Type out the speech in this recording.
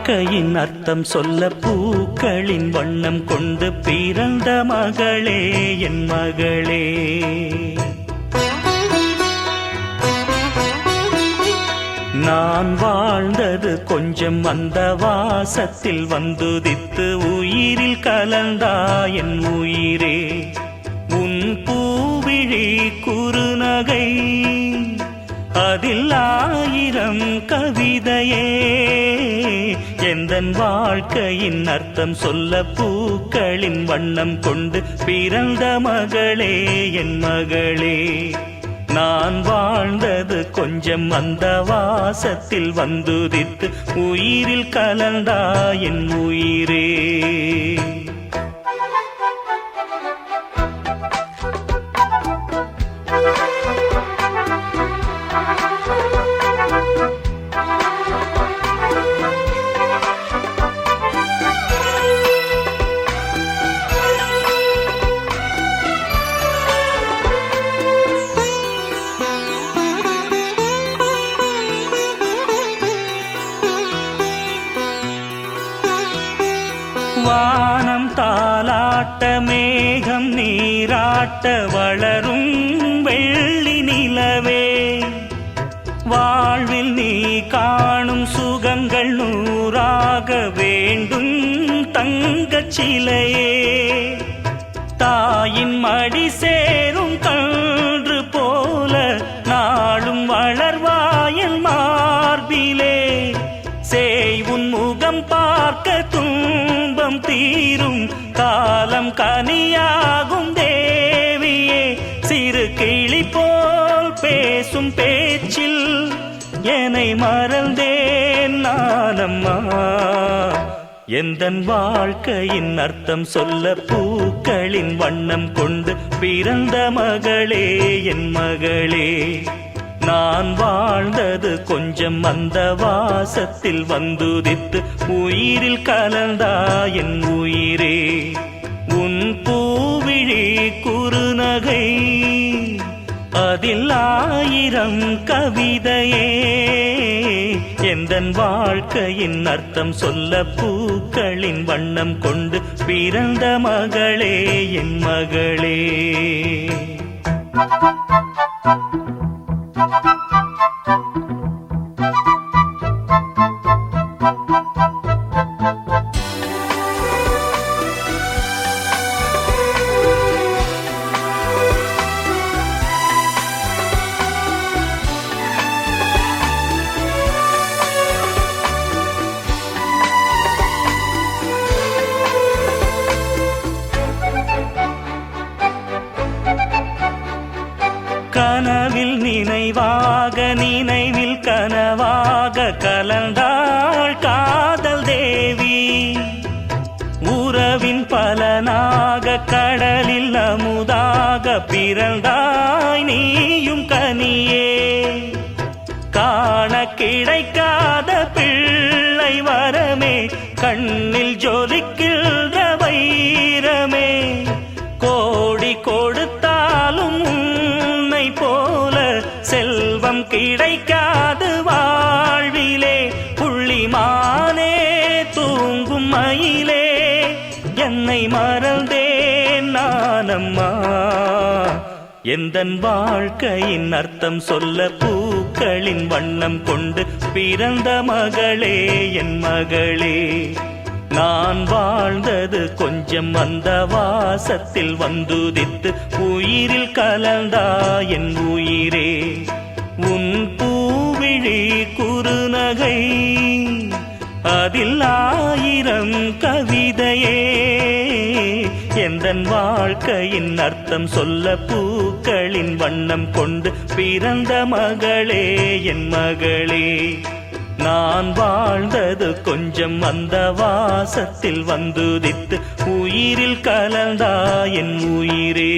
வாழ்க்கையின் அர்த்தம் சொல்ல பூக்களின் வண்ணம் கொண்டு பிறந்த மகளே என் மகளே. நான் வாழ்ந்தது கொஞ்சம் அந்த வாசத்தில் வந்துதித்து உயிரில் கலந்தா என் உயிரே. உன் பூவிழி குறுநகை அதில் 1000 கவிதையே. எந்தன் வாழ்க்கையின் அர்த்தம் சொல்ல பூக்களின் வண்ணம் கொண்டு பிறந்த மகளே என் மகளே. நான் வாழ்ந்தது கொஞ்சம் அந்த வாசத்தில் வந்துதித்து உயிரில் கலந்தா என் உயிரே. வானம் தாலாட்ட மேகம் நீராட்ட வளரும் வெள்ளி நிலவே. வாழ்வில் நீ காணும் சுகங்கள் 100ஆக வேண்டும் தங்கச் சிலையே. தாயின் மடி சேரும் கன்று போல நாளும் வளர்வாயல் மார்பிலே. சேய் உன் முகம் பார்க்க துன்பம் தீரும் காலம் கனியாகும் தேவியே. சிறு கிளி போல் பேசும் பேச்சில் என்னை மறந்தேன் நானம்மா. எந்தன் வாழ்க்கையின் அர்த்தம் சொல்ல பூக்களின் வண்ணம் கொண்டு பிறந்த மகளே என் மகளே. நான் வாழ்ந்தது கொஞ்சம் அந்த வாசத்தில் வந்துதித்து உயிரில் கலந்தா என் உயிரே. உன் பூவிழி குறுநகை அதில் 1000 கவிதையே. எந்தன் வாழ்க்கையின் அர்த்தம் சொல்ல பூக்களின் வண்ணம் கொண்டு பிறந்த மகளே என் மகளே. கனவில் நினைவாக நினைவில் கனவாக கலந்தாள் காதல் தேவி. உறவின் பலனாக கடலில் அமுதாக பிறந்தாய் நீயும் கனியே. காண கிடைக்காத பிள்ளை வரமே கண்ணில் ஜொலிக்கின்ற வைரமே. கோடி கொடுத்தாலும் உன்னை போல செல்வம் கிடைக்காது வாழ்விலே. புள்ளிமானே தூங்கும் மயிலே என்னை மறந்தேன் நானம்மா. எந்தன் வாழ்க்கையின் அர்த்தம் சொல்ல பூக்களின் வண்ணம் கொண்டு பிறந்த மகளே என் மகளே. நான் வாழ்ந்தது கொஞ்சம் அந்த வாசத்தில் வந்துதித்து உயிரில் கலந்தா என் உயிரே. உன் பூவிழி குறுநகை அதில் 1000 கவிதையே. எந்தன் வாழ்க்கையின் அர்த்தம் சொல்ல பூக்களின் வண்ணம் கொண்டு பிறந்த மகளே என் மகளே. நான் வாழ்ந்தது கொஞ்சம் அந்த வாசத்தில் வந்துதித்து உயிரில் கலந்தா என் உயிரே.